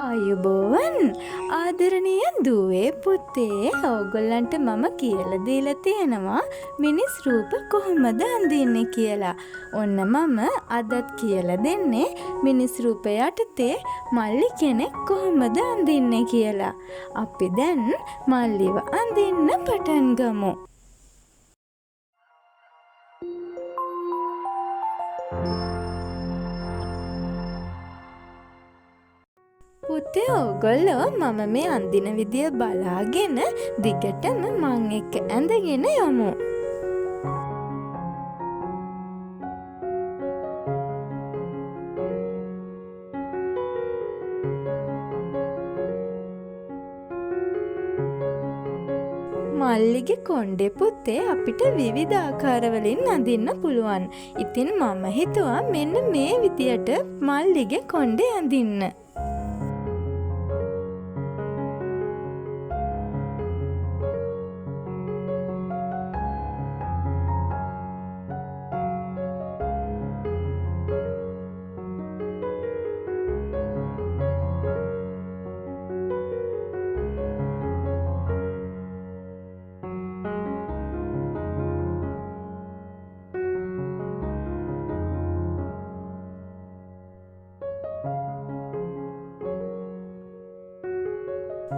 ආයුබෝවන් ආදරණීය දුවේ පුතේ ඕගොල්ලන්ට මම කියලා දීලා තියෙනවා මිනිස් රූප කොහොමද අඳින්නේ කියලා. ඔන්න මම අදත් කියලා දෙන්නේ මිනිස් රූප යටතේ මල්ලි කෙනෙක් කොහොමද අඳින්නේ කියලා. අපි දැන් මල්ලිව අඳින්න පටන් ගමු. පුතේ ඕගොල්ලෝ මම මේ අඳින විදිය බලාගෙන දිගටම මං එක්ක ඇඳගෙන යමු. මල්ලිගේ කොණ්ඩේ පුතේ අපිට විවිධ ආකාරවලින් අඳින්න පුළුවන්. ඉතින් මම හිතුවා මෙන්න මේ විදියට මල්ලිගේ කොණ්ඩේ අඳින්න.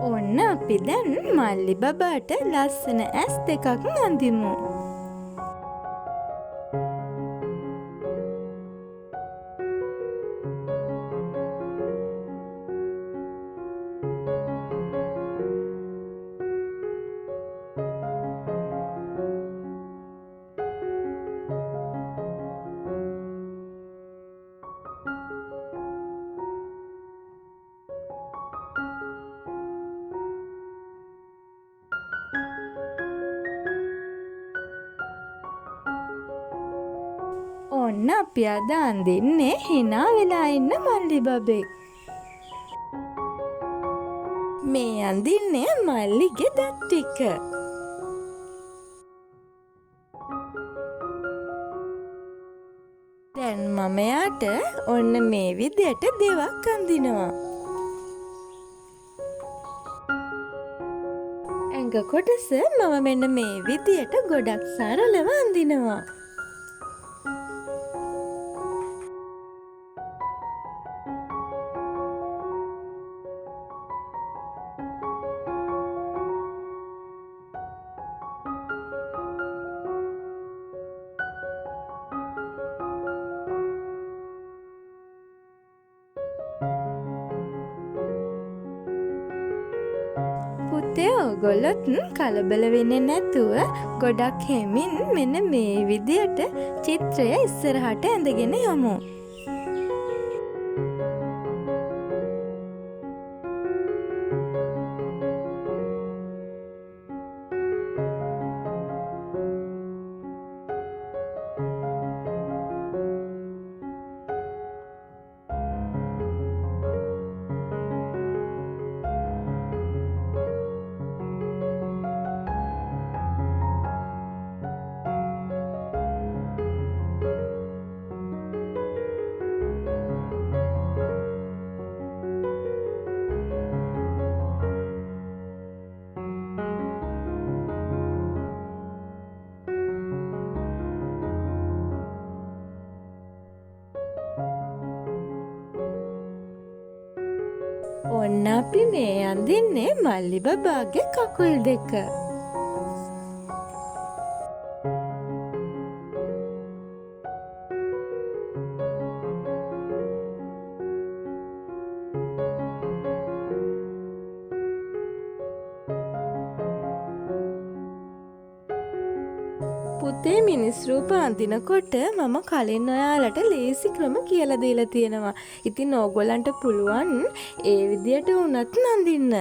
ඔන්න අපි දැන් මල්ලි බබාට ලස්සන ඇස් දෙකක් අඳිමු. ඔන්න අපි අද අඳින්නේ hina වෙලා ඉන්න මල්ලි බබෙක්. මේ අඳින්නේ මල්ලිගේ දත් ටික. දැන් මම යාට ඔන්න මේ විදියට දෙවක් අඳිනවා. ඇඟ කොටස මම මෙන්න මේ විදියට ගොඩක් සරලව අඳිනවා. පුතේ ඕගොල්ලොත් කලබල වෙන්නේ නැතුව ගොඩක් හිමින් මෙන්න මේ විදියට චිත්‍රය ඉස්සරහට ඇඳගෙන යමු. ඔන්න අපි මේ අඳින්නේ මල්ලි බබාගේ කකුල් දෙක. පුතේ මිනිස් රූප අඳිනකොට මම කලින් ඔයාලට ලේසි ක්‍රම කියලා දීලා තියෙනවා. ඉතින් ඕගොල්ලන්ට පුළුවන් ඒ විදියට වුණත් අඳින්න.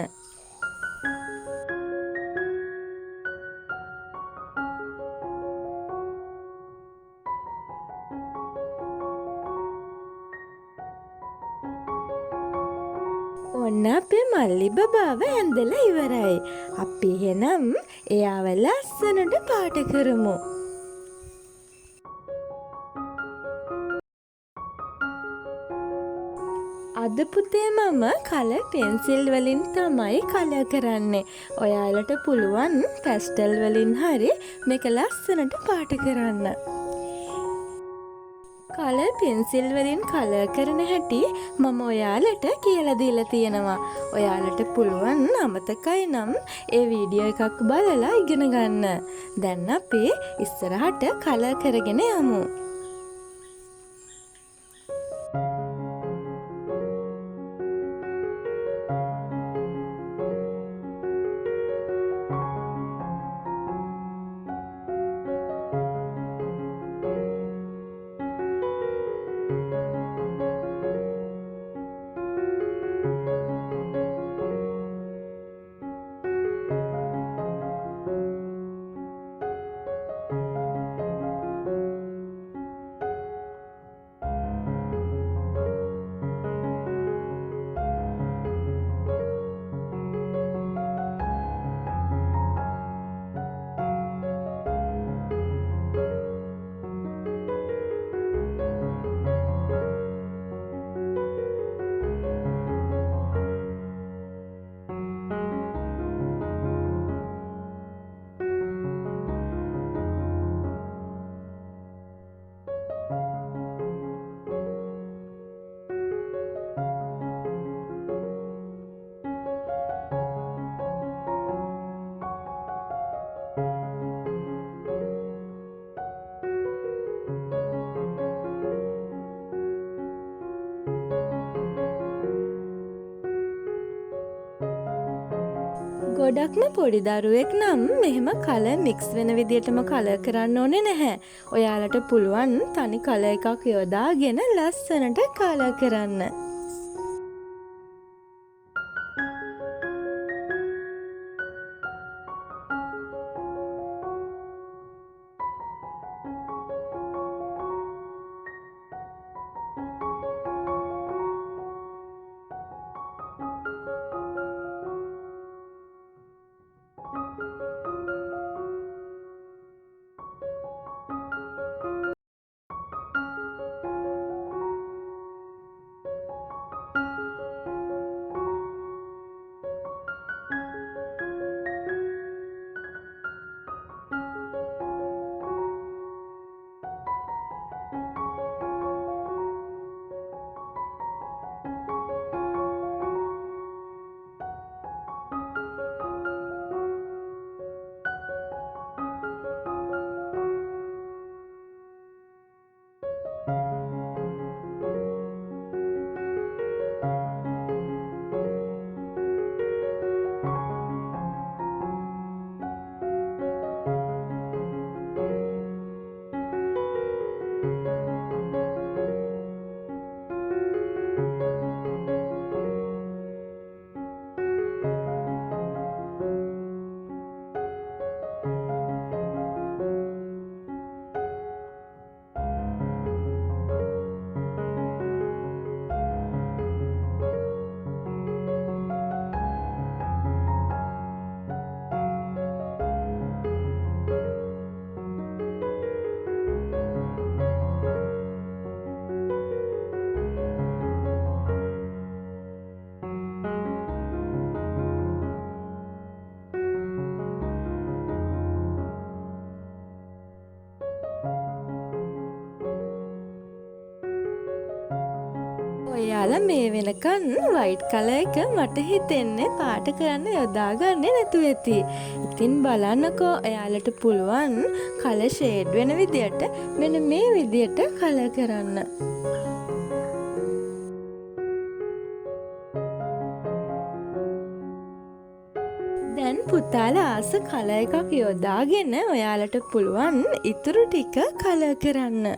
ඔන්න අපේ මල්ලි බබාව ඇඳලා ඉවරයි. අපි එහෙනම් එයාව ලස්සනට පාට කරමු. අද අද පුතේ මම කලර් පෙන්සිල් වලින් තමයි කලර් කරන්නේ. ඔයාලට පුළුවන් පැස්ටල් වලින් හරි මේක ලස්සනට පාට කරන්න. කලර් පෙන්සිල් වලින් කලර් කරන හැටි මම ඔයාලට කියලා දීලා තියෙනවා. ඔයාලට පුළුවන් අමතකයි නම් ඒ වීඩියෝ එකක් බලලා ඉගෙන ගන්න. දැන් අපි ඉස්සරහට කලර් කරගෙන යමු. ගොඩක්ම පොඩි දරුවෙක් නම් මෙහෙම කලර් මික්ස් වෙන විදිහටම කලර් කරන්න ඕනේ නැහැ. ඔයාලට පුළුවන් තනි කලර් එකක් යොදාගෙන ලස්සනට කලර් කරන්න. ඔයාලා මේ වෙනකන් වයිට් කලර් එක මට හිතෙන්නේ පාට කරන්න යොදාගන්නේ නැතුව ඇති. ඉතින් බලන්නකෝ ඔයාලට පුළුවන් කලර් ෂේඩ් වෙන විදියට මෙන්න මේ විදියට කලර් කරන්න. දැන් පුතාලා ආස කලර් එකක් යොදාගෙන ඔයාලට පුළුවන් ඉතුරු ටික කලර් කරන්න.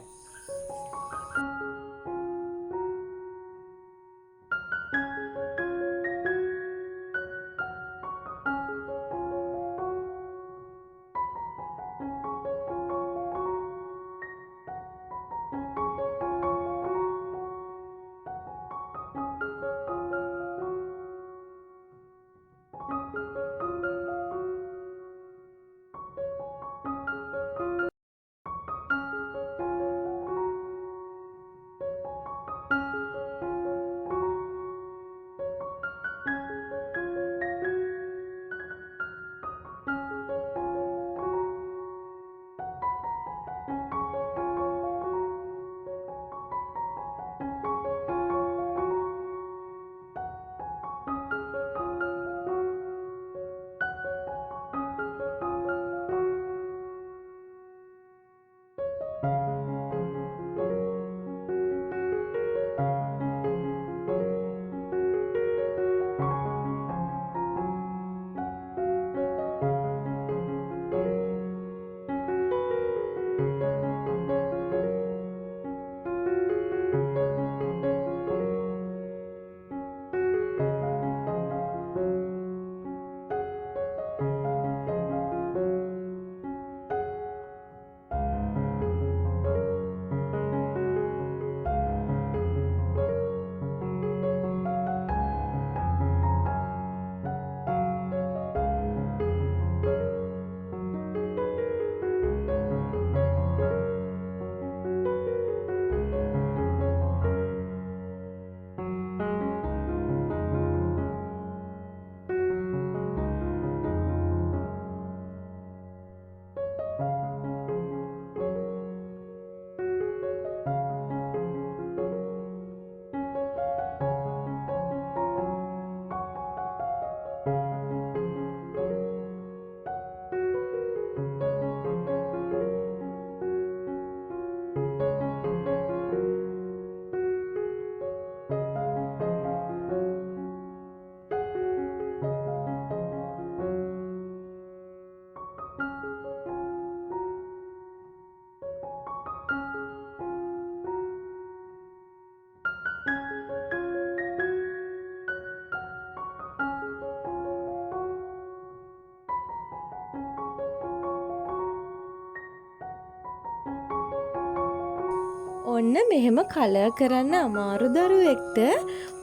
ඔන්න මෙහෙම කලර් කරන්න අමාරු දරුවෙක්ට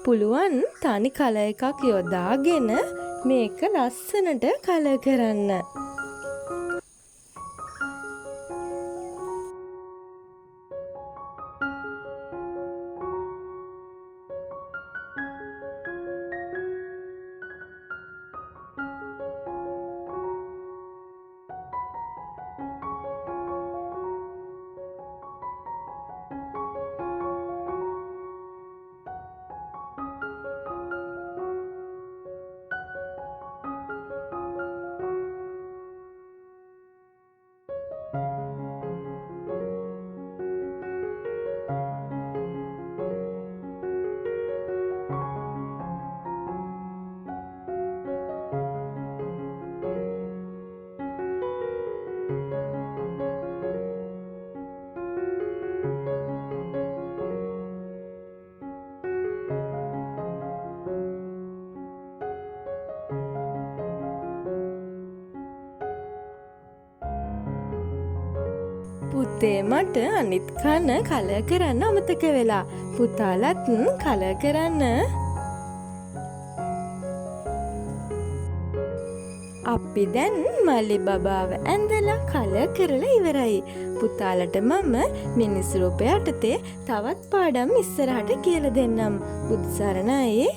පුළුවන් තනි කලර් එකක් යොදාගෙන මේක ලස්සනට කලර් කරන්න. පුතේ මට අනිත් කන කලර් කරන්න අමතක වෙලා. පුතාලත් කලර් කරන්න. අපි දැන් මල්ලි බබාව ඇඳලා කලර් කරලා ඉවරයි. පුතාලට මම මිනිස් රූපය යටතේ තවත් පාඩම් ඉස්සරහට කියලා දෙන්නම්. බුදු සරණයි.